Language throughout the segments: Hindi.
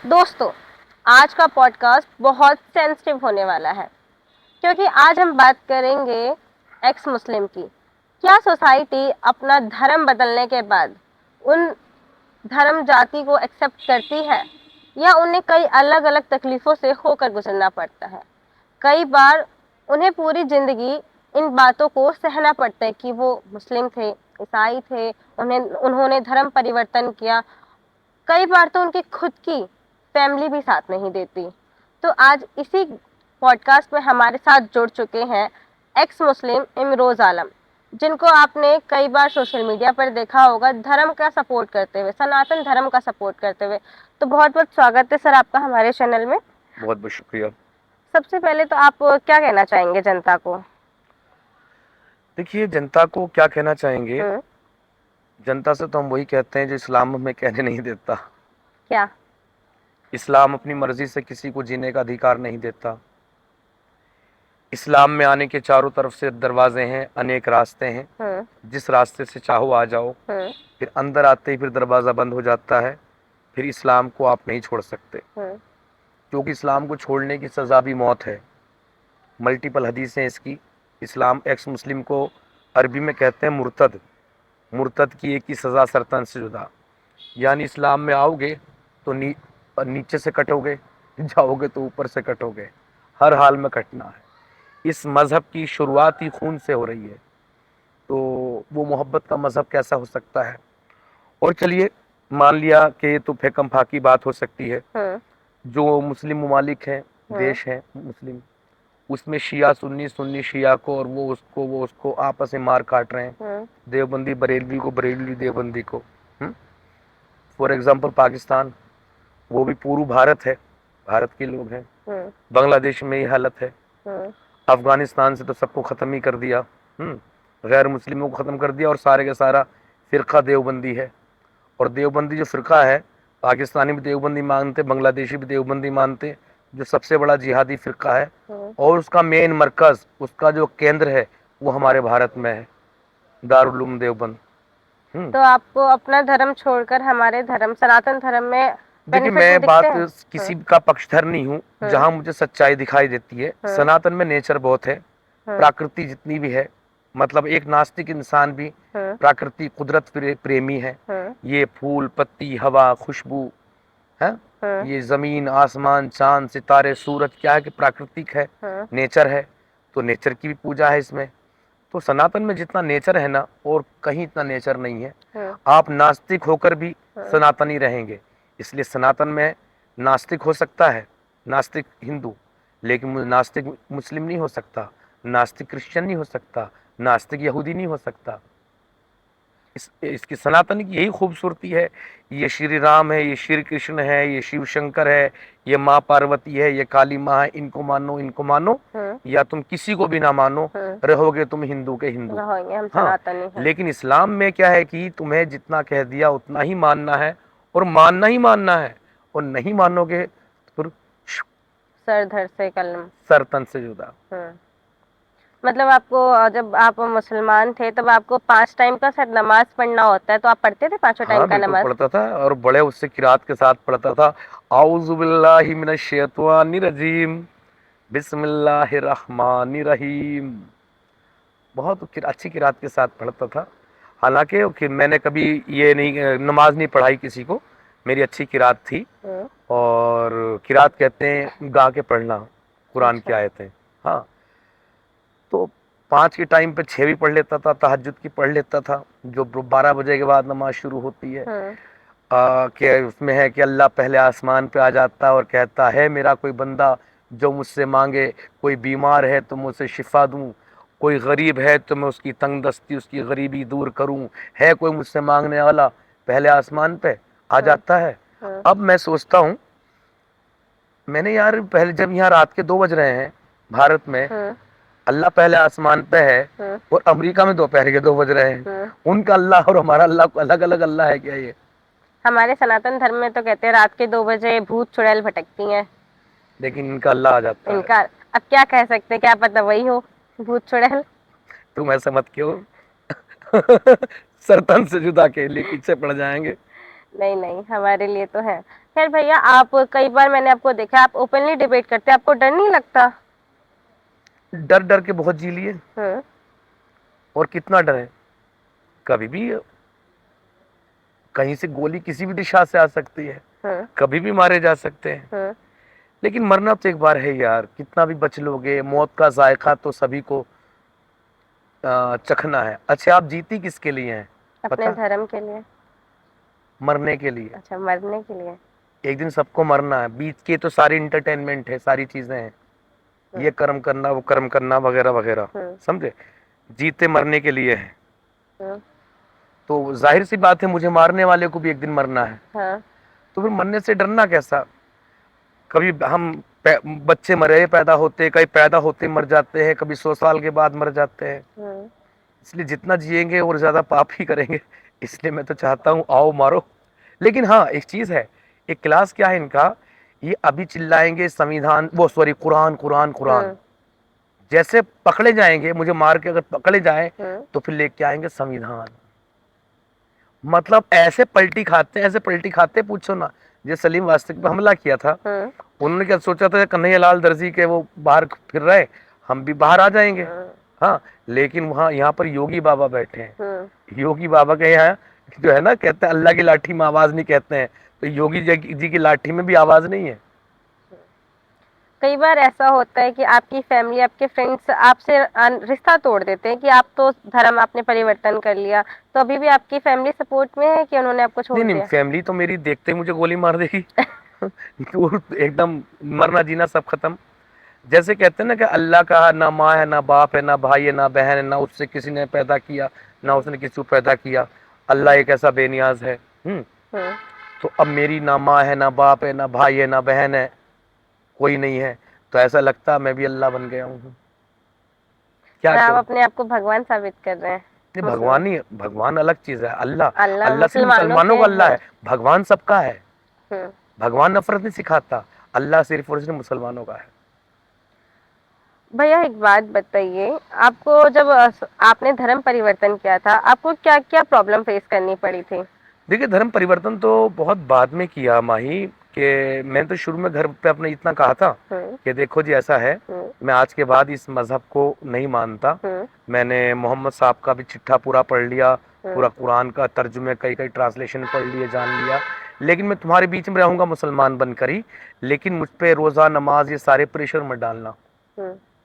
दोस्तों, आज का पॉडकास्ट बहुत सेंसिटिव होने वाला है क्योंकि आज हम बात करेंगे एक्स मुस्लिम की। क्या सोसाइटी अपना धर्म बदलने के बाद उन धर्म जाति को एक्सेप्ट करती है या उन्हें कई अलग अलग तकलीफ़ों से होकर गुजरना पड़ता है। कई बार उन्हें पूरी ज़िंदगी इन बातों को सहना पड़ता है कि वो मुस्लिम थे, ईसाई थे, उन्होंने धर्म परिवर्तन किया। कई बार तो उनकी खुद की फैमिली भी साथ नहीं देती। तो आज इसी पॉडकास्ट में हमारे साथ जुड़ चुके हैं एक्स मुस्लिम इमरोज आलम, जिनको आपने कई बार सोशल मीडिया पर देखा होगा धर्म का सपोर्ट करते हुए, सनातन धर्म का सपोर्ट करते हुए। तो बहुत बहुत स्वागत है सर आपका हमारे चैनल में। बहुत बहुत शुक्रिया। सबसे पहले तो आप क्या कहना चाहेंगे जनता को? देखिए, जनता को क्या कहना चाहेंगे? हम्म। जनता से तो हम वही कहते हैं जो इस्लाम हमें कहने नहीं देता। क्या? इस्लाम अपनी मर्जी से किसी को जीने का अधिकार नहीं देता। इस्लाम में आने के चारों तरफ से दरवाजे हैं, अनेक रास्ते हैं। जिस रास्ते से चाहो आ जाओ। फिर अंदर आते ही फिर दरवाज़ा बंद हो जाता है। फिर इस्लाम को आप नहीं छोड़ सकते, क्योंकि इस्लाम को छोड़ने की सज़ा भी मौत है। मल्टीपल हदीसें इसकी। इस्लाम एक्स मुस्लिम को अरबी में कहते हैं मुर्तद। मुर्तद की एक ही सज़ा सरतन से जुदा। यानी इस्लाम में आओगे तो नीचे से कटोगे, जाओगे तो ऊपर से कटोगे। हर हाल में कटना है। इस मज़हब की शुरुआत ही खून से हो रही है, तो वो मोहब्बत का मज़हब कैसा हो सकता है? और चलिए, मान लिया कि ये तो फेकम फाकी बात हो सकती है। जो मुस्लिम ममालिक हैं, देश हैं मुस्लिम, उसमें शिया सुन्नी, सुन्नी शिया को, और वो उसको आपस में मार काट रहे हैं। देवबंदी बरेलवी को, बरेलवी देवबंदी को। फॉर एग्जाम्पल पाकिस्तान, वो भी पूर्व भारत है, भारत के लोग हैं। बांग्लादेश में ये हालत है। अफगानिस्तान से तो सबको ख़त्म ही कर दिया। गैर मुस्लिमों को ख़त्म कर दिया, और सारे का सारा फ़िरका देवबंदी है। और देवबंदी जो फ़िरका है, पाकिस्तानी भी देवबंदी मानते, बांग्लादेशी भी देवबंदी मानते। जो सबसे बड़ा जिहादी फ़िरका है, और उसका मेन मरकज़, उसका जो केंद्र है, वो हमारे भारत में है, दारुल उलूम देवबंद। तो आपको अपना धर्म छोड़कर हमारे धर्म सनातन धर्म में देखिए, बेनिफिट भी मैं दिखते बात हैं? किसी का पक्षधर नहीं हूँ। जहाँ मुझे सच्चाई दिखाई देती है, सनातन में नेचर बहुत है। प्रकृति जितनी भी है, मतलब एक नास्तिक इंसान भी प्रकृति कुदरत प्रेमी है। ये फूल पत्ती, हवा, खुशबू है, ये जमीन आसमान, चांद सितारे, सूरज, क्या है कि प्राकृतिक है, नेचर है। तो नेचर की भी पूजा है इसमें। तो सनातन में जितना नेचर है ना, और कहीं इतना नेचर नहीं है। आप नास्तिक होकर भी सनातनी रहेंगे। इसलिए सनातन में नास्तिक हो सकता है, नास्तिक हिंदू, लेकिन नास्तिक मुस्लिम नहीं हो सकता, नास्तिक क्रिश्चियन नहीं हो सकता, नास्तिक यहूदी नहीं हो सकता। इसकी सनातन की यही खूबसूरती है। ये श्री राम है, ये श्री कृष्ण है, ये शिव शंकर है, ये माँ पार्वती है, ये काली माँ है। इनको मानो, इनको मानो, या तुम किसी को भी ना मानो, रहोगे तुम हिंदू के हिंदू। रहोगे, हम हाँ, सनातनी हैं। लेकिन इस्लाम में क्या है कि तुम्हें जितना कह दिया उतना ही मानना है, और मानना ही मानना है। और नहीं मानोगे तो फिर सर धड़ से कलम। सर तन से जुदा। मतलब आपको जब आप मुसलमान थे तब आपको 5 टाइम का शायद नमाज पढ़ना होता है, तो आप पढ़ते थे 5 टाइम हाँ, का बिल्कुल नमाज? पढ़ता था, और बड़े उससे किरात के साथ पढ़ता था। आऊज़ु बिल्लाहि मिनश शैतानिर रजीम, बिस्मिल्लाहिर रहमानिर रहीम। बहुत अच्छी किरात के साथ पढ़ता था। हालांकि कि मैंने कभी ये नहीं, नमाज नहीं पढ़ाई किसी को। मेरी अच्छी किरात थी। और किरात कहते हैं गा के पढ़ना कुरान की अच्छा। आयतें। हाँ, तो 5 के टाइम पे 6 भी पढ़ लेता था, तहज्जुद की पढ़ लेता था, जो 12 बजे के बाद नमाज शुरू होती है। कि उसमें है कि अल्लाह पहले आसमान पे आ जाता है और कहता है, मेरा कोई बंदा जो मुझसे मांगे, कोई बीमार है तो मैं उसे शिफा दूं, कोई गरीब है तो मैं उसकी तंग दस्ती, उसकी गरीबी दूर करूं। है कोई मुझसे मांगने वाला, पहले आसमान पे आ जाता है। अब मैं सोचता हूँ, मैंने यार पहले जब यहाँ रात के 2 बज रहे हैं भारत में, अल्लाह पहले आसमान पे है, और अमेरिका में दोपहर के 2 बज रहे हैं। उनका अल्लाह और हमारा अल्लाह अलग अलग अल्लाह है क्या ये? हमारे सनातन धर्म में तो कहते हैं रात के 2 बजे भूत चुड़ैल भटकती हैं। लेकिन इनका अल्लाह आ जाता है। इनका अब क्या कह सकते हैं, क्या पता वही हो भूत चुड़ैल। तुम ऐसा मत क्यों। सरतन से जुदा के लिए पीछे पड़ जाएंगे। नहीं नहीं, हमारे लिए तो है। खैर भैया, आप कई बार मैंने आपको देखा, आप ओपनली डिबेट करते हैं, आपको डर नहीं लगता? डर डर के बहुत जी लिए, और कितना डर है। कभी भी कहीं से गोली किसी भी दिशा से आ सकती है, कभी भी मारे जा सकते हैं। लेकिन मरना तो एक बार है यार, कितना भी बच लोगे, मौत का जायका तो सभी को चखना है। अच्छा, आप जीती किसके लिए हैं अपने पता? धर्म के लिए। मरने के लिए। अच्छा, मरने के लिए। एक दिन सबको मरना है, बीच के तो सारी इंटरटेनमेंट है, सारी चीजें हैं, ये कर्म करना, वो कर्म करना, वगैरह वगैरह, समझे? जीते मरने के लिए है। तो जाहिर सी बात है, मुझे मारने वाले को भी एक दिन मरना है। तो फिर मरने से डरना कैसा? कभी हम बच्चे मरे पैदा होते, कभी पैदा होते मर जाते हैं, कभी 100 साल के बाद मर जाते हैं। इसलिए जितना जिएंगे और ज्यादा पाप ही करेंगे। इसलिए मैं तो चाहता हूँ आओ मारो। लेकिन हाँ, एक चीज है, एक क्लास क्या है इनका, ये अभी चिल्लाएंगे संविधान, वो सॉरी, कुरान कुरान कुरान। जैसे पकड़े जाएंगे, मुझे मार के अगर पकड़े जाए, तो फिर लेके आएंगे संविधान। मतलब ऐसे पलटी खाते हैं, ऐसे पलटी खाते, पूछो ना। जैसे सलीम वास्तिक पे हमला किया था, उन्होंने क्या सोचा था, कन्हैया लाल दर्जी के वो बाहर फिर रहे, हम भी बाहर आ जाएंगे। हाँ, लेकिन वहाँ यहाँ पर योगी बाबा बैठे हैं। योगी बाबा के यहाँ जो है ना, कहते हैं अल्लाह की लाठी में आवाज नहीं, कहते हैं, तो योगी जी की लाठी में भी आवाज नहीं है। कई बार ऐसा होता है कि आपकी फैमिली, आपके फ्रेंड्स आपसे रिश्ता तोड़ देते हैं कि आप तो धर्म आपने परिवर्तन कर लिया, तो अभी भी आपकी फैमिली सपोर्ट में है कि उन्होंने आपको छोड़ दिया? नहीं, फैमिली तो मेरी देखते ही मुझे गोली मार देगी। एकदम मरना जीना सब खत्म। जैसे कहते हैं ना कि अल्लाह का ना माँ है, ना बाप है, ना भाई है, ना बहन है, ना उससे किसी ने पैदा किया, ना उसने किसी को पैदा किया। अल्लाह एक ऐसा बेनियाज है। तो अब मेरी ना माँ है, ना बाप है, ना भाई है, ना बहन है, कोई नहीं है, तो ऐसा लगता है मैं भी अल्लाह बन गया हूँ। क्या आप करूं? अपने आप को भगवान साबित कर रहे हैं। नहीं, भगवान ही, भगवान अलग चीज है। अल्लाह, अल्लाह अल्लाह सिर्फ मुसलमानों का अल्लाह है, भगवान सबका है। भगवान नफरत नहीं सिखाता, अल्लाह सिर्फ और सिर्फ मुसलमानों का है। भैया एक बात बताइए, आपको जब आपने धर्म परिवर्तन किया था, आपको क्या क्या प्रॉब्लम फेस करनी पड़ी थी? देखिए, धर्म परिवर्तन तो बहुत बाद में किया माही, कि मैं तो शुरू में घर पे अपने इतना कहा था कि देखो जी ऐसा है, मैं आज के बाद इस मजहब को नहीं मानता। मैंने मोहम्मद साहब का भी चिट्ठा पूरा पढ़ लिया, पूरा कुरान का तर्जुमे, कई कई ट्रांसलेशन पढ़ लिए, जान लिया, लेकिन मैं तुम्हारे बीच में रहूंगा मुसलमान बनकर ही, लेकिन मुझ पे रोजा नमाज ये सारे प्रेशर मत डालना।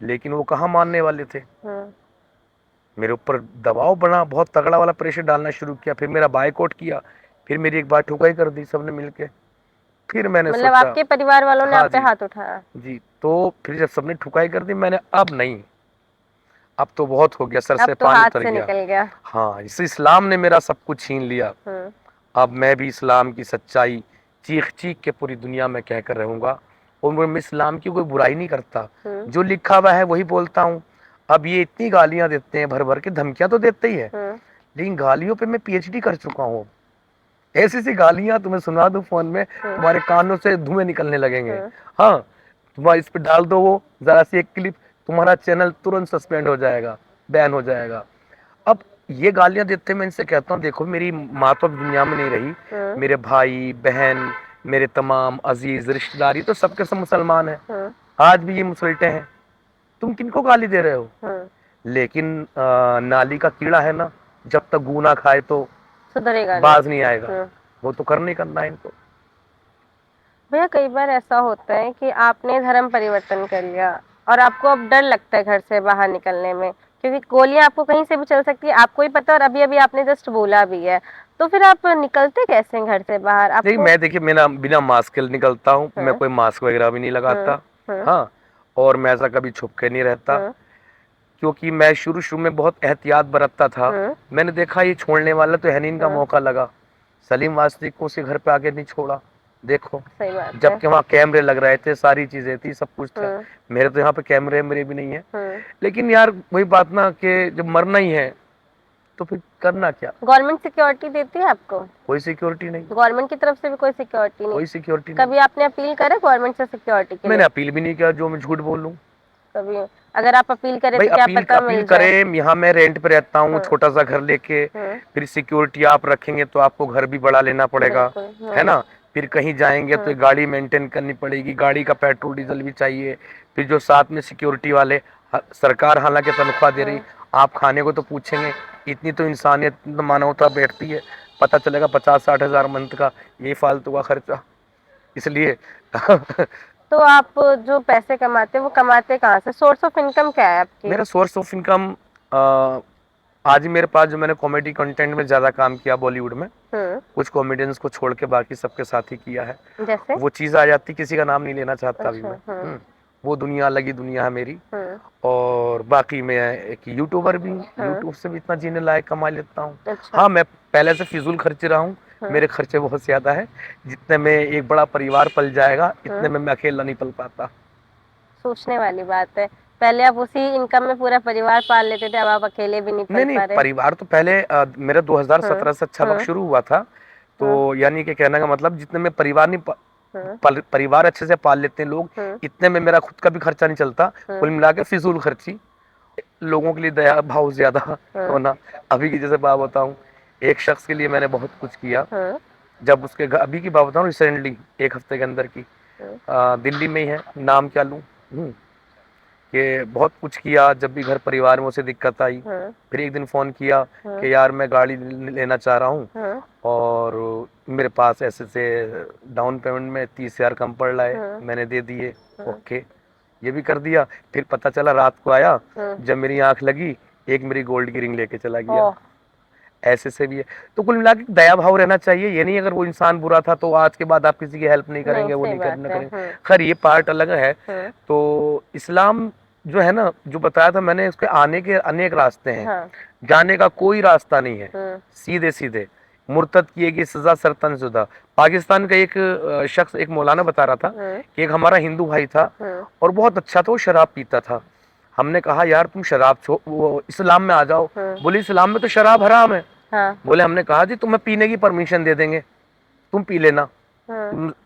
लेकिन वो कहाँ मानने वाले थे। मेरे ऊपर दबाव बना, बहुत तगड़ा वाला प्रेशर डालना शुरू किया, फिर मेरा बायकॉट किया, फिर मेरी एक बार ठुकाई कर दी सबने मिलके। फिर मैंने मतलब सोचा, आपके परिवार वालों ने हाँ आप पे हाथ उठाया? जी, तो फिर जब सबने ठुकाई कर दी, मैंने अब नहीं, अब तो बहुत हो गया, सर से तो पानी हाथ उतर से गया। निकल गया। हाँ, इस इस्लाम ने मेरा सब कुछ छीन लिया। अब मैं भी इस्लाम की सच्चाई चीख चीख के पूरी दुनिया में कहकर रहूंगा, और मैं इस्लाम की कोई बुराई नहीं करता, जो लिखा हुआ है वही बोलता हूँ। अब ये इतनी गालियां देते हैं, भर भर के धमकियां तो देते ही है, लेकिन गालियों पे मैं पीएचडी कर चुका हूँ। ऐसी सी गालियां तुम्हें सुना दूं फोन में, तुम्हारे कानों से धुएं निकलने लगेंगे। हाँ, तुम्हारा इस पे डाल दो वो जरा सी एक क्लिप, तुम्हारा चैनल तुरंत सस्पेंड हो जाएगा, बैन हो जाएगा। अब ये गालियां देते मैं इनसे कहता हूँ, देखो मेरी माँ तो अब दुनिया में नहीं रही, मेरे भाई बहन, मेरे तमाम अजीज रिश्तेदारी तो सबके सब मुसलमान हैं, आज भी ये मुसलटे हैं, तुम किनको गाली दे रहे हो? लेकिन नाली का कीड़ा है ना, जब तक गू ना खाए तो सुधरेगा बाज नहीं आएगा, वो तो करना ही करना है इनको। भैया कई बार ऐसा होता है कि आपने धर्म परिवर्तन कर लिया और आपको अब डर लगता है घर से बाहर निकलने में, क्योंकि गोलियां आपको कहीं से भी चल सकती है, आपको ही पता, और अभी अभी आपने जस्ट बोला भी है, तो फिर आप निकलते कैसे हैं घर से बाहर? आपको देखिए मैं बिना मास्क के निकलता हूँ, मैं कोई मास्क वगैरह भी नहीं लगाता। हाँ, और मैं ऐसा कभी छुप के नहीं रहता, क्योंकि मैं शुरू शुरू में बहुत एहतियात बरतता था। मैंने देखा ये छोड़ने वाला तो है नहीं, इनका मौका लगा, सलीम वास्तिक को उसके घर पे आके नहीं छोड़ा। देखो, जबकि वहाँ कैमरे लग रहे थे, सारी चीजें थी, सब कुछ था। मेरे तो यहाँ पे कैमरे मेरे भी नहीं है, लेकिन यार वही बात ना कि जब मरना ही है तो फिर करना क्या। गवर्नमेंट सिक्योरिटी देती है आपको? कोई सिक्योरिटी नहीं, गवर्नमेंट की तरफ से भी कोई सिक्योरिटी नहीं? कोई सिक्योरिटी नहीं। कभी आपने अपील करा गवर्नमेंट से सिक्योरिटी के लिए? मैंने अपील भी नहीं किया, जो मैं झूठ बोल लूं। कभी अगर आप अपील करें भाई तो क्या पता अपील मिल जाए? करें, यहाँ मैं रेंट पे रहता हूँ, छोटा सा घर लेके, फिर सिक्योरिटी आप रखेंगे तो आपको घर भी बड़ा लेना पड़ेगा, है ना, फिर कहीं जाएंगे तो एक गाड़ी मेंटेन करनी पड़ेगी, गाड़ी का पेट्रोल डीजल भी चाहिए, फिर जो साथ में सिक्योरिटी वाले, सरकार हालांकि तनख्वाह दे रही, आप खाने को तो पूछेंगे। इतनी तो इंसानियत, तो मानवता बैठती है, पता चलेगा 50-60 हज़ार मंथ का, यही फालतू का खर्चा। इसलिए तो आप जो पैसे कमाते हैं वो कमाते कहाँ से? सोर्स ऑफ इनकम क्या है आपकी? मेरा सोर्स ऑफ इनकम, आज ही मेरे पास जो मैंने कॉमेडी कंटेंट में ज्यादा काम किया बॉलीवुड में, कुछ कॉमेडियंस को छोड़ के बाकी सबके साथ ही किया है। जैसे वो चीज आ जाती, किसी का नाम नहीं लेना चाहता अभी अच्छा, मैं। वो दुनिया अलग ही दुनिया है मेरी। और बाकी मैं एक यूट्यूबर भी, यूट्यूब से भी इतना जीने लायक कमा लेता हूँ। अच्छा, हाँ, मैं पहले से फिजूल खर्ची रहा हूँ, मेरे खर्चे बहुत ज्यादा है। जितने में एक बड़ा परिवार पल जाएगा, इतने में मैं अकेला नहीं पल पाता। सोचने वाली बात है। पहले आप उसी इनकम में पूरा परिवार पाल लेते थे, अब आप अकेले भी नहीं पल नहीं पा रहे। परिवार तो पहले मेरा 2017 से अच्छा वक्त शुरू हुआ था, तो यानी कि कहने का मतलब जितने में परिवार नहीं परिवार अच्छे से पाल लेते हैं लोग, इतने में मेरा खुद का भी खर्चा नहीं चलता। कुल मिला के फिजूल खर्ची, लोगों के लिए दया भाव ज्यादा होना। अभी की जैसे बात बताऊं, एक शख्स के लिए मैंने बहुत कुछ किया। जब उसके अभी की बात बताऊं, रिसेंटली 1 हफ्ते के अंदर की, दिल्ली में ही है, नाम क्या लूं, कि बहुत कुछ किया। जब भी घर परिवार में उसे दिक्कत आई, फिर एक दिन फोन किया कि यार मैं गाड़ी लेना चाह रहा हूँ, और मेरे पास ऐसे से डाउन पेमेंट में 30 हज़ार कम पड़ रहा है, मैंने दे दिए। ओके, ये भी कर दिया। फिर पता चला रात को आया, जब मेरी आंख लगी, एक मेरी गोल्ड की रिंग लेके चला गया। ऐसे से भी है। तो कुल मिला के दया भाव रहना चाहिए। ये नहीं अगर वो इंसान बुरा था तो आज के बाद आप किसी की हेल्प नहीं करेंगे, वो नहीं करना करेंगे। खैर ये पार्ट अलग है। तो इस्लाम जो है ना, जो बताया था मैंने, उसके आने के अनेक रास्ते हैं, जाने का कोई रास्ता नहीं है। सीधे सीधे मुर्तद किएगी सजा सरतन जुदा। पाकिस्तान का एक शख्स, एक मौलाना बता रहा था कि एक हमारा हिंदू भाई था और बहुत अच्छा था, वो शराब पीता था। हमने कहा यार तुम शराब वो इस्लाम में आ जाओ। बोले इस्लाम में तो शराब हराम है। बोले हमने कहा जी तुम्हें पीने की परमिशन दे देंगे, तुम पी लेना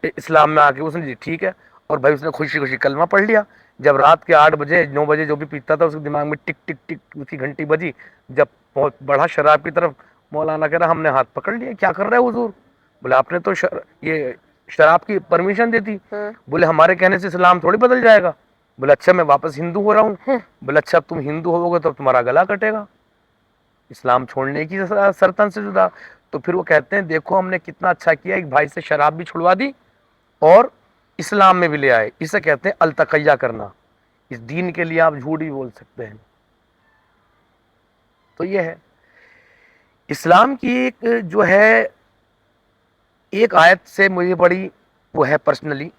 इस्लाम में आके। उसने जी ठीक है, और भाई उसने खुशी खुशी कलमा पढ़ लिया। जब रात के 8 बजे 9 बजे जो भी पीता था, उसके दिमाग में टिक टिक टिक उसकी घंटी बजी। जब बहुत बढ़ा शराब की तरफ, मौलाना कह रहा हमने हाथ पकड़ लिया, क्या कर रहे हो हुजूर? बोले आपने तो ये शराब की परमिशन दी थी। बोले हमारे कहने से इस्लाम थोड़ी बदल जाएगा। बोले अच्छा मैं वापस हिंदू हो रहा हूँ। बोले अच्छा अब तुम हिंदू होगे तो तुम्हारा गला कटेगा, इस्लाम छोड़ने की सरतन से जुदा। तो फिर वो कहते हैं देखो हमने कितना अच्छा किया, एक भाई से शराब भी छुड़वा दी और इस्लाम में भी ले आए। इसे कहते हैं अलतकैया करना। इस दीन के लिए आप झूठ भी बोल सकते हैं। तो ये है इस्लाम की एक जो है, एक आयत से मुझे बड़ी वो है पर्सनली,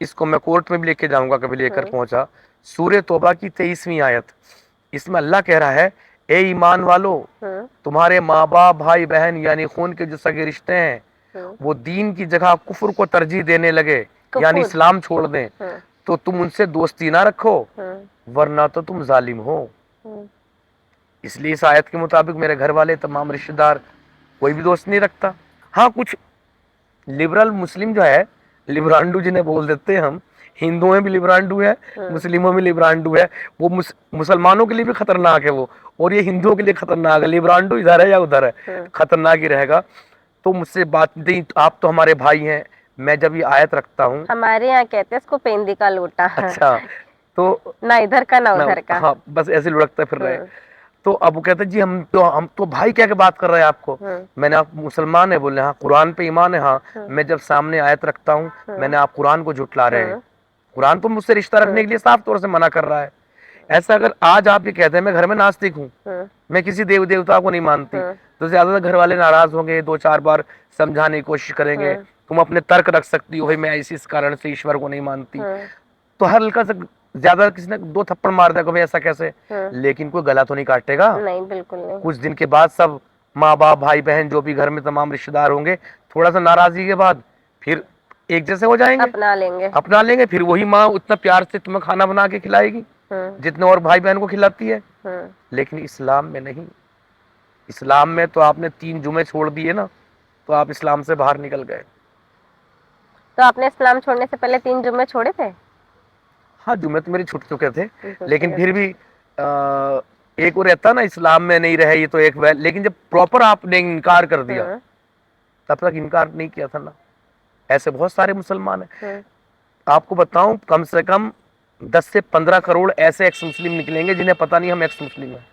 इसको मैं कोर्ट में भी लेके जाऊंगा, कभी लेकर पहुंचा। सूरह तौबा की 23वीं आयत, इसमें अल्लाह कह रहा है ए ईमान वालो, तुम्हारे माँ बाप भाई बहन यानी खून के जो सगे रिश्ते हैं वो दीन की जगह कुफर को तरजीह देने लगे, यानी इस्लाम छोड़ दें, तो तुम उनसे दोस्ती ना रखो वरना तो तुम जालिम हो। इसलिए इस आयत के मुताबिक मेरे घर वाले तमाम रिश्तेदार कोई भी दोस्त नहीं रखता। हाँ कुछ लिबरल मुस्लिम जो है, लिब्रांडू जिन्हें बोल देते हैं हम, हिंदुओं में भी लिब्रांडू है, मुस्लिमों में लिब्रांडू है। वो मुसलमानों के लिए भी खतरनाक है वो, और ये हिंदुओं के लिए खतरनाक है। लिब्रांडू इधर है या उधर है, खतरनाक ही रहेगा। तो मुझसे बात नहीं, आप तो हमारे भाई हैं। मैं जब ये आयत रखता हूँ, हमारे यहाँ कहते हैं इसको पेंदी का लोटा। अच्छा, तो ना इधर का ना उधर का। हाँ बस ऐसे लुढ़कते फिर रहे। तो अब वो कहते जी हम तो भाई क्या बात कर रहे हैं आपको। मैंने आप मुसलमान है? बोले हाँ। कुरान पे ईमान है? हाँ। मैं जब सामने आयत रखता हूँ, मैंने आप कुरान को झुटला रहे हैं। कुरान तो मुझसे रिश्ता रखने के लिए साफ तौर से मना कर रहा है। ऐसा अगर आज आप ये कहते हैं मैं घर में नास्तिक हूँ, मैं किसी देव देवता को नहीं मानती, तो ज्यादातर घर वाले नाराज होंगे, 2-4 बार समझाने की कोशिश करेंगे। तुम अपने तर्क रख सकती हो, भाई मैं इस कारण से ईश्वर को नहीं मानती। तो हर हल्का सा ज्यादा किसी ने 2 थप्पड़ मार देगा, भाई ऐसा कैसे, लेकिन कोई गला तो नहीं काटेगा। नहीं, बिल्कुल नहीं। कुछ दिन के बाद सब माँ बाप भाई बहन जो भी घर में तमाम रिश्तेदार होंगे, थोड़ा सा नाराजगी के बाद फिर एक जैसे हो जाएंगे, अपना लेंगे। फिर वही माँ उतना प्यार से तुम्हें खाना बना के खिलाएगी जितने और भाई बहन को खिलाती है। लेकिन इस्लाम में नहीं। इस्लाम में तो आपने 3 जुमे छोड़ दिए ना, तो आप इस्लाम से बाहर निकल गए। तो आपने इस्लाम छोड़ने से पहले 3 जुम्मे छोड़े थे? हाँ, जुम्मे तो मेरे छूट चुके थे, लेकिन फिर भी एक वो रहता ना, इस्लाम में नहीं रहे ये तो एक, लेकिन जब प्रॉपर आपने इनकार कर दिया तब तक इनकार नहीं किया था ना। ऐसे बहुत सारे मुसलमान हैं। आपको बताऊं, कम से कम 10 से 15 करोड़ ऐसे एक्स मुस्लिम निकलेंगे जिन्हें पता नहीं हम एक्स मुस्लिम हैं।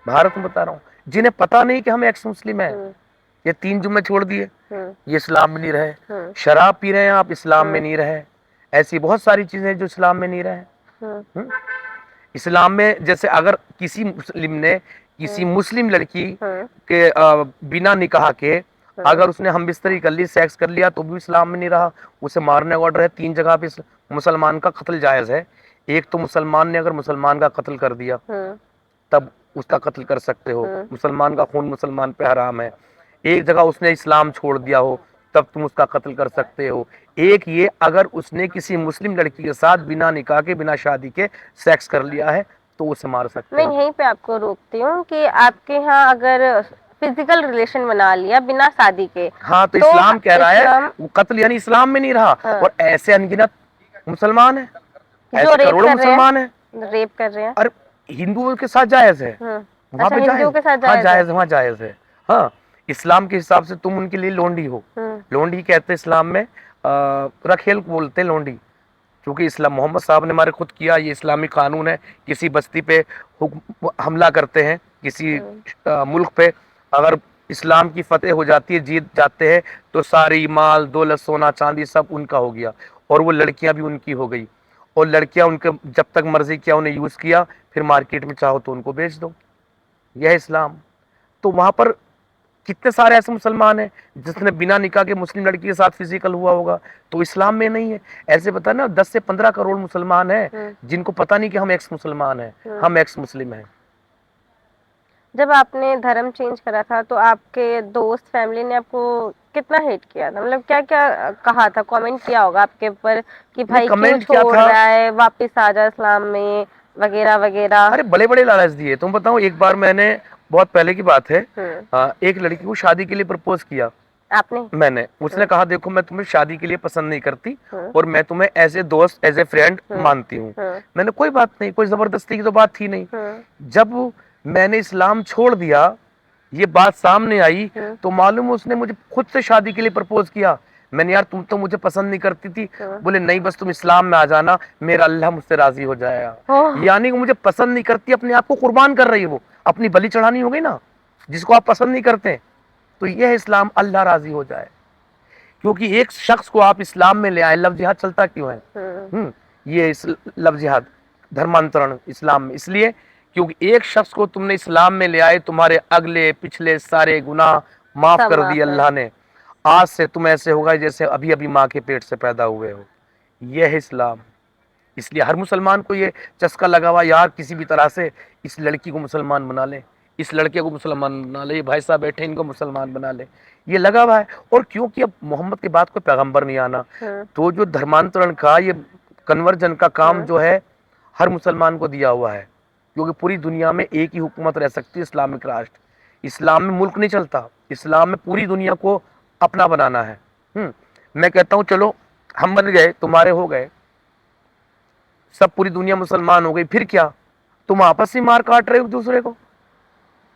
भारत में बता रहा हूँ, जिन्हें पता नहीं कि हम एक्स मुस्लिम हैं। ये 3 जुम्मे छोड़ दिए, ये इस्लाम में नहीं रहे। शराब पी रहे हैं आप, इस्लाम में नहीं रहे। ऐसी बहुत सारी चीजें जो इस्लाम में नहीं रहे। इस्लाम में जैसे अगर किसी मुस्लिम ने किसी मुस्लिम लड़की के बिना निकाह के अगर उसने हम बिस्तरी कर ली, सेक्स कर लिया, तो भी इस्लाम में नहीं रहा, उसे मारने का ऑर्डर है। 3 जगह पे मुसलमान का कत्ल जायज है। एक तो मुसलमान ने अगर मुसलमान का कत्ल कर दिया तब उसका कत्ल कर सकते हो, मुसलमान का खून मुसलमान पे हराम है। एक जगह उसने इस्लाम छोड़ दिया हो तब तुम उसका कत्ल कर सकते हो। एक ये अगर उसने किसी मुस्लिम लड़की के साथ बिना निकाह के, बिना शादी के सेक्स कर लिया है तो उसे मार सकते हो। मैं यहीं पे आपको रोकती हूँ कि आपके यहाँ अगर फिजिकल रिलेशन बना लिया बिना शादी के, हाँ, तो इस्लाम कह रहा है वो कत्ल यानी इस्लाम में नहीं रहा। और ऐसे अनगिनत मुसलमान है, ऐसे करोड़ों मुसलमान है रेप कर रहे हैं। और हिंदुओं के साथ जायज है, वहाँ पे हिंदुओं के साथ हाँ जायज, वहाँ जायज है। हाँ, इस्लाम के हिसाब से तुम उनके लिए लोंडी हो। लोंडी कहते हैं इस्लाम में, रखेल बोलते हैं लोंडी, क्योंकि इस्लाम मोहम्मद साहब ने हमारे खुद किया, ये इस्लामी कानून है। किसी बस्ती पे हमला करते हैं, किसी मुल्क पे, अगर इस्लाम की फतेह हो जाती है, जीत जाते हैं, तो सारी माल दौलत सोना चांदी सब उनका हो गया और वो लड़कियां भी उनकी हो गई। और लड़कियां उनके जब तक मर्जी किया उन्हें यूज किया, फिर मार्केट में चाहो तो उनको बेच दो। यह इस्लाम। तो वहां पर कितने सारे ऐसे मुसलमान हैं जिसने बिना निकाह के मुस्लिम लड़की के साथ फिजिकल हुआ होगा, तो इस्लाम में नहीं है। ऐसे पता ना 10 से 15 करोड़ मुसलमान हैं जिनको पता नहीं कि हम एक्स मुसलमान हैं, हम एक्स मुस्लिम हैं। जब आपने धर्म चेंज करा था तो आपके दोस्त फैमिली ने आपको कितना हेट किया था? मतलब क्या क्या कहा था, कमेंट किया होगा आपके ऊपर कि भाई क्यों छोड़ रहा है, वापस आ जा इस्लाम में, वगैरह वगैरह? अरे बड़े बड़े लालच दिए। तुम बताओ, एक बार मैंने, बहुत पहले की बात है, एक लड़की को शादी के लिए प्रपोज किया। आपने? मैंने। उसने कहा देखो मैं तुम्हें शादी के लिए पसंद नहीं करती और मैं तुम्हें एज ए दोस्त, एज ए फ्रेंड मानती हूँ। मैंने कोई बात नहीं, कोई जबरदस्ती की तो बात थी नहीं। जब मैंने इस्लाम छोड़ दिया, ये बात सामने आई, तो मालूम उसने मुझे खुद से शादी के लिए प्रपोज किया। मैंने, यार तुम तो मुझे पसंद नहीं करती थी। बोले नहीं, बस तुम इस्लाम में आ जाना, मेरा अल्लाह मुझसे राजी हो जाएगा। यानी कि मुझे पसंद नहीं करती, अपने आप को कुर्बान कर रही है, वो अपनी बलि चढ़ानी हो गई ना, जिसको आप पसंद नहीं करते। तो यह इस्लाम, अल्लाह राजी हो जाए। क्योंकि एक शख्स को आप इस्लाम में ले आए, लव जिहाद चलता क्यों है? ये लव जिहाद, धर्मांतरण इस्लाम में इसलिए क्योंकि एक शख्स को तुमने इस्लाम में ले आए, तुम्हारे अगले पिछले सारे गुनाह माफ कर दिए अल्लाह ने। आज से तुम ऐसे होगा जैसे अभी अभी माँ के पेट से पैदा हुए हो। यह है इस्लाम। इसलिए हर मुसलमान को ये चस्का लगा हुआ, यार किसी भी तरह से इस लड़की को मुसलमान बना ले, इस लड़के को मुसलमान बना ले, ये भाई साहब बैठे इनको मुसलमान बना ले, ये लगा हुआ है। और क्योंकि अब मोहम्मद के बाद कोई पैगंबर नहीं आना, तो जो धर्मांतरण का, ये कन्वर्जन का काम जो है हर मुसलमान को दिया हुआ है। क्योंकि पूरी दुनिया में एक ही हुकूमत रह सकती है, इस्लामिक राष्ट्र। इस्लाम में मुल्क नहीं चलता, इस्लाम में पूरी दुनिया को अपना बनाना है। मैं कहता हूँ चलो हम बन गए, तुम्हारे हो गए, सब पूरी दुनिया मुसलमान हो गई, फिर क्या? तुम आपस में मार काट रहे हो एक दूसरे को,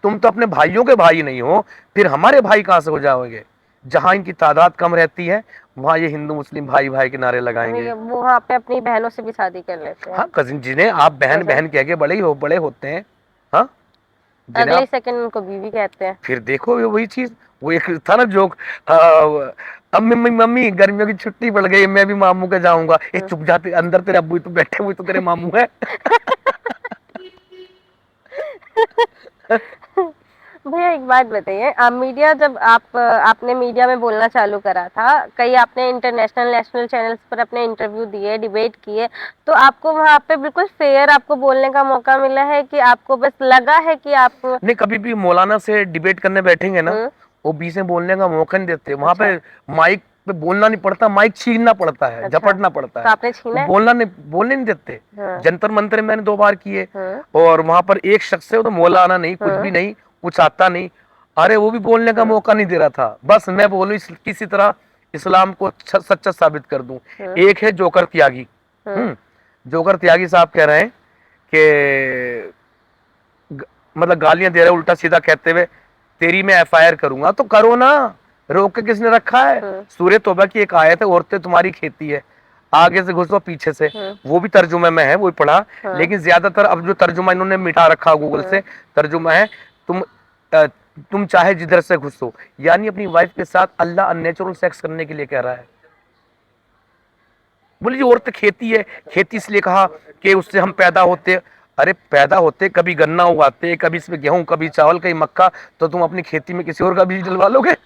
तुम तो अपने भाइयों के भाई नहीं हो, फिर हमारे भाई कहां से हो जाओगे? जहां इनकी तादाद कम रहती है वहां ये हिंदू मुस्लिम भाई भाई के नारे लगाएंगे। वो वहाँ पे अपनी बहनों से भी शादी कर लेते हैं। हाँ, कजिन, जिन्हें आप बहन बहन कह के बड़े होते हैं, हाँ, अगले सेकंड उनको बीवी कहते हैं। फिर देखो वही चीज, वो एक था ना जोक, अब मम्मी गर्मियों की छुट्टी पड़ गई, मैं भी मामू के जाऊंगा। चुप जाते, अंदर तेरे अब्बू तो बैठे हुए, तो तेरे मामू है। भैया एक बात बताइए, मीडिया जब आपने मीडिया में बोलना चालू करा था, कई आपने इंटरनेशनल नेशनल चैनल्स पर अपने इंटरव्यू दिए, डिबेट किए, तो आपको वहाँ पे बिल्कुल फेयर आपको बोलने का मौका मिला है कि आपको बस लगा है कि आप नहीं? कभी भी मौलाना से डिबेट करने बैठेंगे ना, वो बीच में बोलने का मौका नहीं देते। वहाँ पे माइक पे बोलना नहीं पड़ता, माइक छीनना पड़ता है, झपटना पड़ता है। तो आपने छीना? बोलने नहीं देते। जंतर मंतर मैंने 2 बार किए, और वहां पर एक शख्स से, वो तो मौलाना नहीं, कुछ भी नहीं, कुछ आता नहीं, अरे वो भी बोलने का मौका नहीं दे रहा था। बस मैं बोलूं किसी तरह इस्लाम को सच्चा साबित कर दूं। एक है जोकर त्यागी। जोकर त्यागी साहब कह रहे हैं कि मतलब गालियां दे रहे, उल्टा सीधा कहते हुए, तेरी मैं FIR करूंगा। तो करो ना, रोक के किसने रखा है? सूरह तौबा की एक आयत है, औरतें तुम्हारी खेती है, आगे से घुसो पीछे से, वो भी तर्जुमे में है, वो भी पढ़ा। लेकिन ज्यादातर अब जो तर्जुमा इन्होंने मिटा रखा गूगल से, तर्जुमा है तुम चाहे जिधर से घुसो, यानी अपनी वाइफ के साथ अल्लाह अननेचुरल सेक्स करने के लिए कह रहा है। बोले जी औरत खेती है, खेती इसलिए कहा कि उससे हम पैदा होते। अरे पैदा होते, कभी गन्ना उगाते, कभी इसमें गेहूं, कभी चावल, कभी मक्का, तो तुम अपनी खेती में किसी और का बीज डलवा लोगे?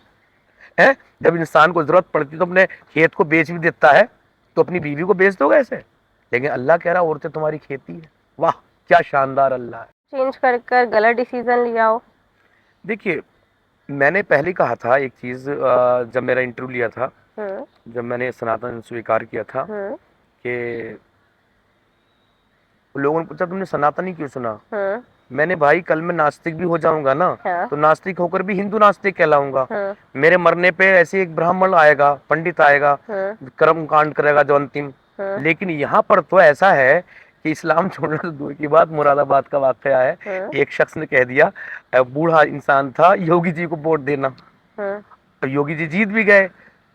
हैं? जब इंसान को जरूरत पड़ती तो अपने खेत को बेच भी देता है, तो अपनी बीवी को बेच दोगे ऐसे? लेकिन अल्लाह कह रहा औरतें तुम्हारी खेती है। वाह क्या शानदार अल्लाह है। चेंज कर कर गलत डिसीजन लिया हो? देखिए मैंने पहले कहा था एक चीज, जब मेरा इंटरव्यू लिया था, जब मैंने सनातन स्वीकार किया था, कि लोगों ने पूछा तुमने सनातनी क्यों सुना? मैंने भाई कल मैं नास्तिक भी हो जाऊंगा ना, तो नास्तिक होकर भी हिंदू नास्तिक कहलाऊंगा। मेरे मरने पे ऐसे एक ब्राह्मण आएगा, पंडित आएगा, कर्म कांड करेगा जो अंतिम। लेकिन यहाँ पर तो ऐसा है कि इस्लाम छोड़ना तो दूर की बात, मुरादाबाद का वाकया है। एक शख्स ने कह दिया, बूढ़ा इंसान था, योगी जी को वोट देना। योगी जी जीत भी गए,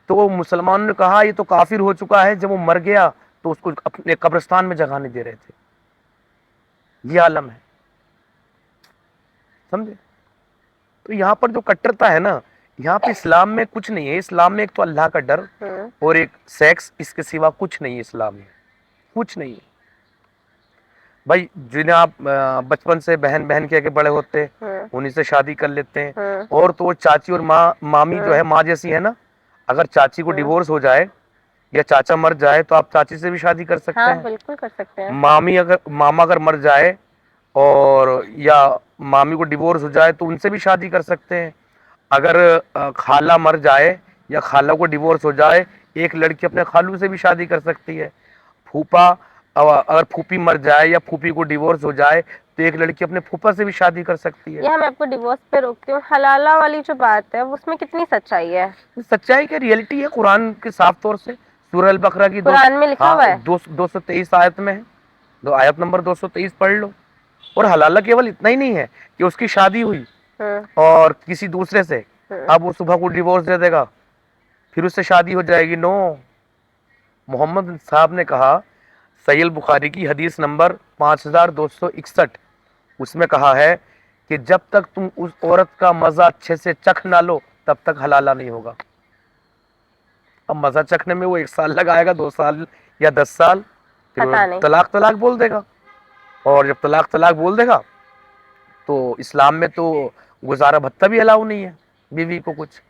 तो मुसलमानों ने कहा ये तो काफिर हो चुका है, जब वो मर गया तो उसको अपने कब्रिस्तान में जगह नहीं दे रहे थे। ये आलम है, समझे? तो यहाँ पर जो कट्टरता है ना, यहाँ पे इस्लाम में कुछ नहीं है। इस्लाम में एक तो अल्लाह का डर और एक सेक्स, इसके सिवा कुछ नहीं है इस्लाम में, कुछ नहीं है भाई। जिन्हें आप बचपन से बहन बहन कह के बड़े होते हैं, उन्हीं से शादी कर लेते हैं। और तो वो चाची और मामी जो है माँ जैसी है ना, अगर चाची को डिवोर्स हो जाए या चाचा मर जाए तो आप चाची से भी शादी कर सकते हैं। बिल्कुल कर सकते हैं। मामा अगर मर जाए और या मामी को डिवोर्स हो जाए तो उनसे भी शादी कर सकते हैं। अगर खाला मर जाए या खाला को डिवोर्स हो जाए, एक लड़की अपने खालू से भी शादी कर सकती है। फूफा, अगर फूफी मर जाए या फूफी को डिवोर्स हो जाए तो एक लड़की अपने फूफा से भी शादी कर सकती है। ये मैं आपको डिवोर्स पे रोकती हूँ, हलाला वाली जो बात है उसमें कितनी सच्चाई है? सच्चाई की रियलिटी है, कुरान के साफ तौर से सूरह अल बकरा की कुरान में लिखा हुआ है, 223 आयत में है, आयत नंबर 223 पढ़ लो। और हलाला केवल इतना ही नहीं है कि उसकी शादी हुई और किसी दूसरे से, अब वो सुबह को डिवोर्स दे देगा फिर उससे शादी हो जाएगी। नो, मोहम्मद साहब ने कहा, सहीह बुखारी की हदीस नंबर 5261, उसमें कहा है कि जब तक तुम उस औरत का मजा अच्छे से चख ना लो तब तक हलाला नहीं होगा। अब मजा चखने में वो 1 साल लगाएगा, 2 साल या 10 साल, फिर तलाक बोल देगा। और जब तलाक बोल देगा तो इस्लाम में तो गुजारा भत्ता भी अलाउ नहीं है बीवी को कुछ।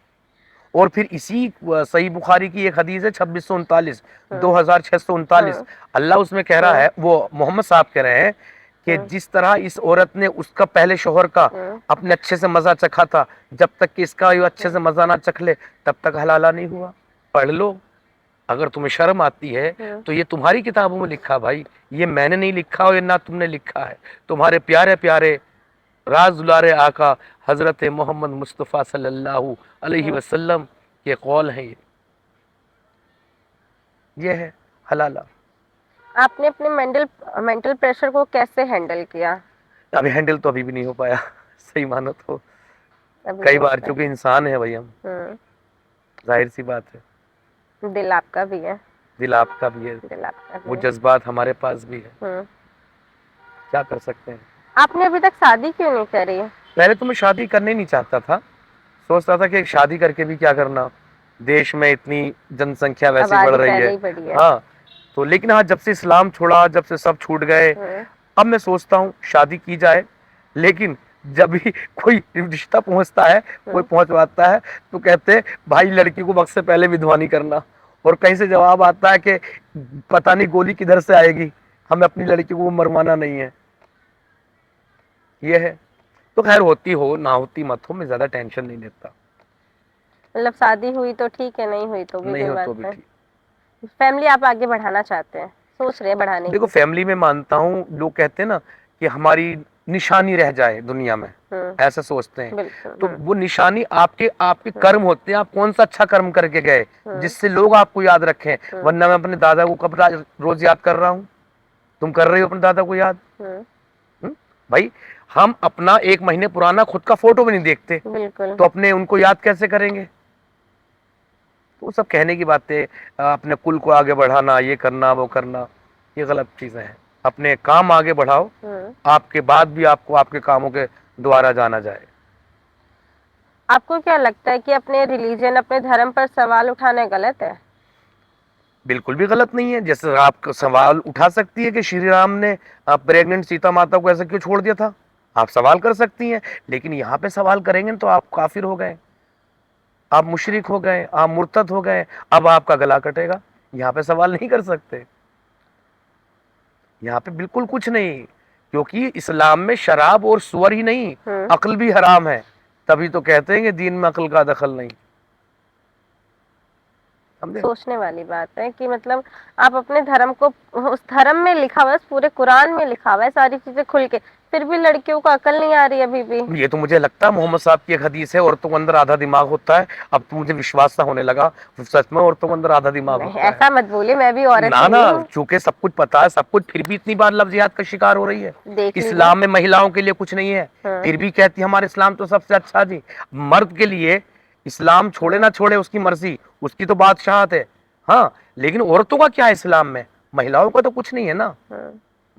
और फिर इसी सही बुखारी की एक हदीस है 2639, 2639, अल्लाह उसमें कह रहा है, वो मोहम्मद साहब कह रहे हैं कि जिस तरह इस औरत ने उसका पहले शोहर का अपने अच्छे से मजा चखा था, जब तक कि इसका ये अच्छे से मजा ना चख ले तब तक हलाला नहीं हुआ। पढ़ लो, अगर तुम्हें शर्म आती है तो ये तुम्हारी किताबों में लिखा भाई, ये मैंने नहीं लिखा और ना तुमने लिखा है, तुम्हारे प्यारे प्यारे राज दुलारे आका हजरत मोहम्मद मुस्तफ़ा सल्लल्लाहु अलैहि वसल्लम के कौल है। ये है हलाला। आपने अपने मेंटल प्रेशर को कैसे हैंडल किया? अभी हैंडल तो अभी भी नहीं हो पाया, सही मानो तो कई बार, क्योंकि इंसान है भाई हम, जाहिर सी बात है। दिल आपका भी है, दिल आपका भी है, वो जज्बात हमारे पास भी है, क्या कर सकते हैं। आपने अभी तक शादी क्यों नहीं करी? पहले तो मैं शादी करने नहीं चाहता था, सोचता था कि शादी करके भी क्या करना, देश में इतनी जनसंख्या वैसे बढ़ रही है। हाँ, तो लेकिन हाँ, जब से इस्लाम छोड़ा, जब से सब छूट गए, अब मैं सोचता हूँ शादी की जाए। लेकिन जब भी कोई रिश्ता पहुंचता है, कोई पहुंचवाता है, तो कहते भाई लड़की को वक्त से पहले विधवा नहीं करना, और कहीं से जवाब आता है कि पता नहीं गोली किधर से आएगी, हमें अपनी लड़की को मरवाना नहीं है। ये है तो खैर, होती हो ना होती मत हो, मैं ज्यादा टेंशन नहीं लेता। मतलब शादी हुई तो ठीक है, नहीं हुई तो भी नहीं हो तो भी ठीक। फैमिली आप आगे बढ़ाना चाहते हैं, सोच रहे हैं बढ़ाने? देखो फैमिली में मानता हूँ, लोग कहते हैं ना कि हमारी निशानी रह जाए दुनिया में, ऐसा सोचते हैं। तो वो निशानी आपके कर्म होते हैं, आप कौन सा अच्छा कर्म करके गए जिससे लोग आपको याद रखें। वरना मैं अपने दादा को कब रोज याद कर रहा हूँ, तुम कर रही हो अपने दादा को याद? भाई हम अपना 1 महीने पुराना खुद का फोटो भी नहीं देखते, तो अपने उनको याद कैसे करेंगे? तो वो सब कहने की बातें, अपने कुल को आगे बढ़ाना, ये करना वो करना, ये गलत चीजें हैं। अपने काम आगे बढ़ाओ, आपके बाद भी आपको आपके कामों के द्वारा जाना जाए। आपको क्या लगता है कि अपने रिलीजन, अपने धर्म पर सवाल उठाना गलत है? बिल्कुल भी गलत नहीं है। जैसे आप सवाल उठा सकती है कि श्री राम ने प्रेग्नेंट सीता माता को ऐसा क्यों छोड़ दिया था, आप सवाल कर सकती हैं। लेकिन यहाँ पे सवाल करेंगे तो आप काफिर हो गए, आप मुशरिक हो गए, आप मुर्तद हो गए, अब आपका गला कटेगा। यहाँ पे सवाल नहीं कर सकते, यहाँ पे बिल्कुल कुछ नहीं, क्योंकि इस्लाम में शराब और सुअर ही नहीं, अक्ल भी हराम है। तभी तो कहते हैं कि दीन में अक्ल का दखल नहीं। सोचने वाली बात है कि मतलब आप अपने धर्म को, उस धर्म में लिखा हुआ है, पूरे कुरान में लिखा हुआ है सारी चीजें खुल के, फिर भी लड़कियों को अकल नहीं आ रही अभी भी। ये तो मुझे लगता है मोहम्मद साहब की एक हदीस है, औरतों के अंदर आधा दिमाग होता है। अब तो मुझे विश्वास सा होने लगा, सच में औरतों के अंदर आधा दिमाग होता है। ऐसा मत बोलिए, मैं भी औरत ना ना, चूंकि सब कुछ पता है, सब कुछ, फिर भी इतनी बार लफ्जियात का शिकार हो रही है। इस्लाम में महिलाओं के लिए कुछ नहीं है, फिर भी कहती है हमारे इस्लाम तो सबसे अच्छा जी। मर्द के लिए इस्लाम छोड़े ना छोड़े उसकी मर्जी, उसकी तो बादशाहत है। हाँ, लेकिन औरतों का क्या है इस्लाम में? महिलाओं का तो कुछ नहीं है ना।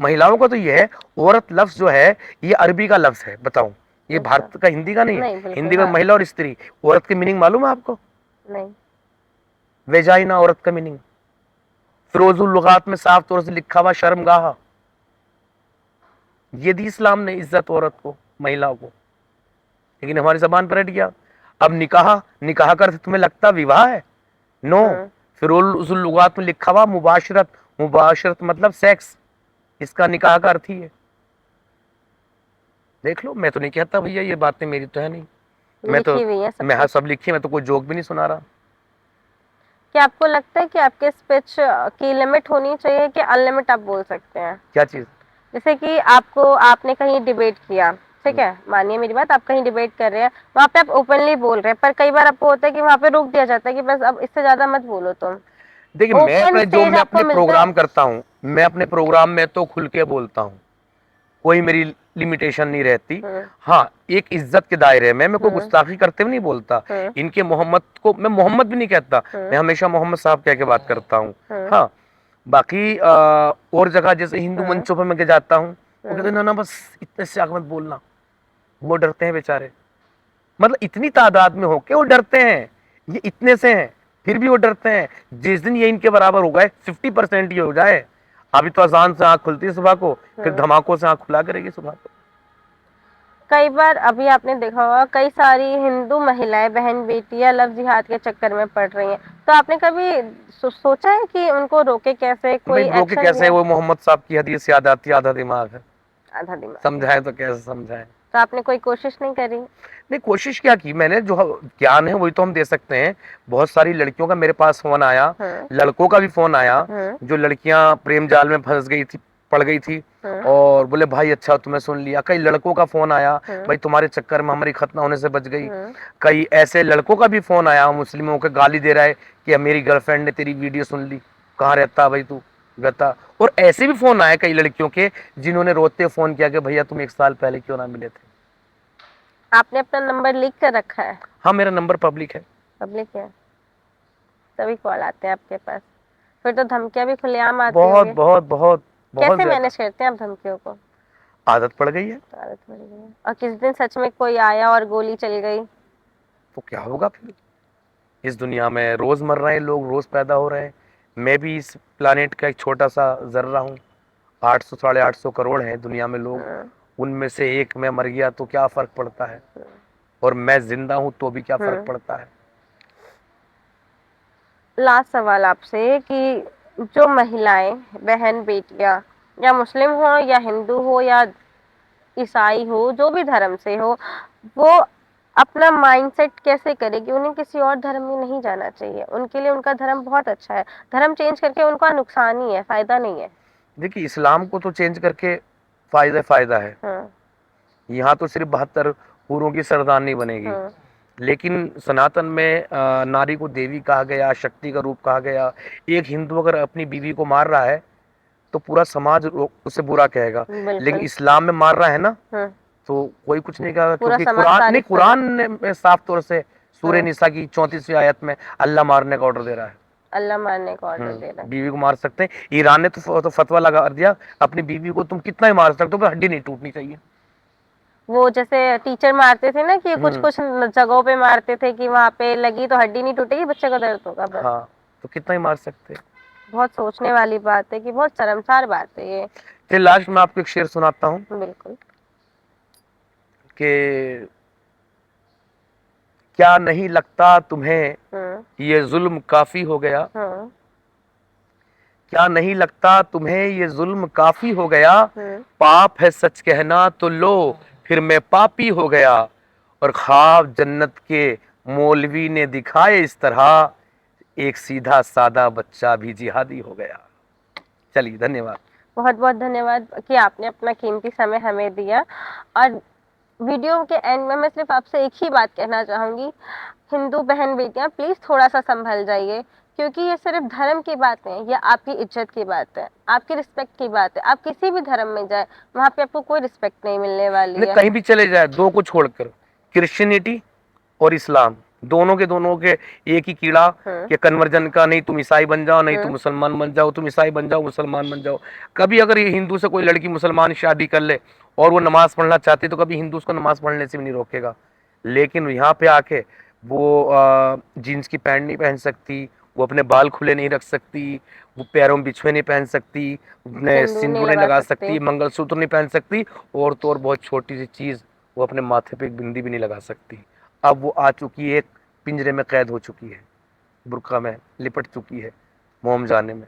महिलाओं का तो ये है, औरत लफ्ज जो है ये अरबी का लफ्ज है, बताऊं, ये भारत का हिंदी का नहीं है। हिंदी में महिला और स्त्री, औरत के मीनिंग मालूम है आपको? नहीं। वेजाइना औरत का मीनिंग, फिरोजुल लुगात में साफ तौर से लिखा हुआ शर्मगाह। ये दी इस्लाम ने इज्जत औरत को, महिला को, लेकिन हमारी जबान पर हट गया। अब निकाह, निकाह कर तुम्हें लगता विवाह है? नो, फिरोजुल लुगात में लिखा हुआ मुबाशरत, मुबाशरत मतलब सेक्स, इसका निकाह का अर्थ ही है। देख लो, मैं तो नहीं कहता भैया ये बातें मेरी तो है नहीं, मैं हाँ सब लिखी, मैं तो कोई जोक भी नहीं सुना रहा। क्या आपको लगता है कि आपके स्पीच की लिमिट होनी चाहिए कि अनलिमिट आप बोल सकते हैं? क्या चीज? जैसे कि आपने कहीं डिबेट किया, ठीक है, मानिए मेरी बात, आप कहीं डिबेट कर रहे हैं, वहाँ पे आप ओपनली बोल रहे हैं, पर कई बार आपको होता है कि वहाँ पे रोक दिया जाता है कि बस अब इससे ज्यादा मत बोलो तुम। देखिए, मैं अपने प्रोग्राम करता हूँ, मैं अपने प्रोग्राम में तो खुल के बोलता हूँ, कोई मेरी लिमिटेशन नहीं रहती। हाँ, एक इज्जत के दायरे में, मैं कोई गुस्ताखी करते हुए नहीं बोलता। इनके मोहम्मद को मैं मोहम्मद भी नहीं कहता, मैं हमेशा मोहम्मद साहब कह के बात करता हूँ। हाँ, बाकी और जगह जैसे हिंदू मंचों पर मैं जाता हूँ, वो कहते हैं ना बस इतने से आगे मत बोलना, वो डरते हैं बेचारे। मतलब इतनी तादाद में होके वो डरते हैं, ये इतने से हैं फिर भी वो डरते हैं। जिस दिन ये इनके बराबर हो गए, 50% ये हो जाए, अभी तो अजान से आंख खुलती है सुबह को, फिर धमाकों से आंख खुला करेगी सुबह को। कई बार अभी आपने देखा होगा, कई सारी हिंदू महिलाएं, बहन बेटियां लव जिहाद के चक्कर में पड़ रही हैं, तो आपने कभी सोचा है कि उनको रोके कैसे? कोई रोके कैसे? वो मोहम्मद साहब की हदीस याद आती है, आधा दिमाग है, आधा दिमाग, समझाए तो कैसे समझाए? तो आपने कोई कोशिश नहीं करी? नहीं, कोशिश क्या की मैंने, जो ज्ञान है वही तो हम दे सकते हैं। बहुत सारी लड़कियों का मेरे पास फोन आया, लड़कों का भी फोन आया, जो लड़कियां प्रेम जाल में फंस गई थी, पड़ गई थी, और बोले भाई अच्छा तुम्हें सुन लिया। कई लड़कों का फोन आया, भाई तुम्हारे चक्कर में हमारी खतना होने से बच गई। कई ऐसे लड़कों का भी फोन आया, मुस्लिमों के गाली दे रहा है कि मेरी गर्लफ्रेंड ने तेरी वीडियो सुन ली, कहाँ रहता भाई तू, गता। और ऐसे भी फोन आए कई लड़कियों के, जिन्होंने रोते फोन किया कि भैया तुम 1 साल पहले क्यों ना मिले थे। आपने अपना नंबर लिख कर रखा है? हाँ, मेरा नंबर पब्लिक है। पब्लिक है, तभी कॉल आते हैं आपके पास, फिर तो धमकियां भी खुलेआम आती होंगी। बहुत बहुत बहुत बहुत। कैसे मैनेज करते हैं आप धमकियों को? आदत पड़ गई है। आदत पड़ गई है। और किस दिन सच में कोई आया और गोली चल गई तो क्या होगा फिर? इस दुनिया में रोज मर रहे हैं लोग, रोज पैदा हो रहे हैं। मैं भी इस प्लानेट का एक छोटा सा जर्रा हूँ। 800 साढ़े 800 करोड़ हैं दुनिया में लोग, उनमें से एक मैं मर गया तो क्या फर्क पड़ता है, और मैं जिंदा हूँ तो भी क्या फर्क पड़ता है। लास्ट सवाल आपसे कि जो महिलाएं, बहन बेटियां, या मुस्लिम हो या हिंदू हो या ईसाई हो, जो भी धर्म से हो, वो अपना माइंडसेट कैसे करेगी? उन्हें किसी और धर्म में नहीं जाना चाहिए, उनके लिए उनका धर्म बहुत अच्छा है, धर्म चेंज करके उनका नुकसान ही है, फायदा नहीं है। देखिए, इस्लाम को तो चेंज करके फायदा है। यहाँ तो सिर्फ 72 हूरों की सरदारनी बनेगी, लेकिन सनातन में नारी को देवी कहा गया, शक्ति का रूप कहा गया। एक हिंदू अगर अपनी बीवी को मार रहा है तो पूरा समाज उसे बुरा कहेगा, लेकिन इस्लाम में मार रहा है ना तो कोई कुछ नहीं कहेगा, क्योंकि कुरान ने साफ तौर से सूरह निसा की 34वीं आयत में अल्लाह मारने का ऑर्डर दे रहा है। अल्लाह मारने का ऑर्डर दे रहा है। बीवी को मार सकते हैं। ईरान ने तो फतवा लगा दिया, अपनी बीवी को तुम कितना ही मार सकते हो, पर हड्डी नहीं टूटनी चाहिए। वो जैसे टीचर मारते थे ना कि कुछ हम्म। कुछ जगहों पे मारते थे कि वहां पे लगी तो हड्डी नहीं टूटेगी, बच्चे को दर्द होगा बस। हाँ, तो कितना ही मार सकते हैं। बहुत सोचने वाली बात है कि बहुत शर्मसार बात है ये। फिर लास्ट में आपको एक शेर सुनाता हूँ बिल्कुल। कि क्या नहीं लगता तुम्हें ये जुल्म काफी हो गया, क्या नहीं लगता तुम्हें ये जुल्म काफी हो गया, पाप है सच कहना तो लो फिर मैं पापी हो गया, और ख्वाब जन्नत के मौलवी ने दिखाए इस तरह, एक सीधा सादा बच्चा भी जिहादी हो गया। चलिए, धन्यवाद। बहुत बहुत धन्यवाद कि आपने अपना कीमती समय हमें दिया। और वीडियो के एंड में मैं सिर्फ आपसे एक ही बात कहना चाहूँगी, हिंदू बहन बेटियां प्लीज़ थोड़ा सा संभल जाइए, क्योंकि ये सिर्फ धर्म की बात है, ये आपकी इज्जत की बात है, आपकी रिस्पेक्ट की बात है। आप किसी भी धर्म में जाए, वहाँ पे आपको कोई रिस्पेक्ट नहीं मिलने वाली है। कहीं भी चले जाए, दो को छोड़कर, क्रिश्चियनिटी और इस्लाम, दोनों के एक ही कीड़ा कि कन्वर्जन का, नहीं तुम ईसाई बन जाओ, नहीं तुम मुसलमान बन जाओ, तुम ईसाई बन जाओ, मुसलमान बन जाओ। कभी अगर ये हिंदू से कोई लड़की मुसलमान शादी कर ले और वो नमाज पढ़ना चाहती, तो कभी हिंदू उसको नमाज पढ़ने से भी नहीं रोकेगा। लेकिन यहाँ पे आके वो जीन्स की पैंट नहीं पहन सकती, वो अपने बाल खुले नहीं रख सकती, वो पैरों में बिछुए नहीं पहन सकती, सिंदूर नहीं लगा सकती, मंगलसूत्र नहीं पहन सकती, और तो और बहुत छोटी सी चीज़, वो अपने माथे पे एक बिंदी भी नहीं लगा सकती। अब वो आ चुकी है, एक पिंजरे में कैद हो चुकी है, बुर्का में लिपट चुकी है, मोम जाने में।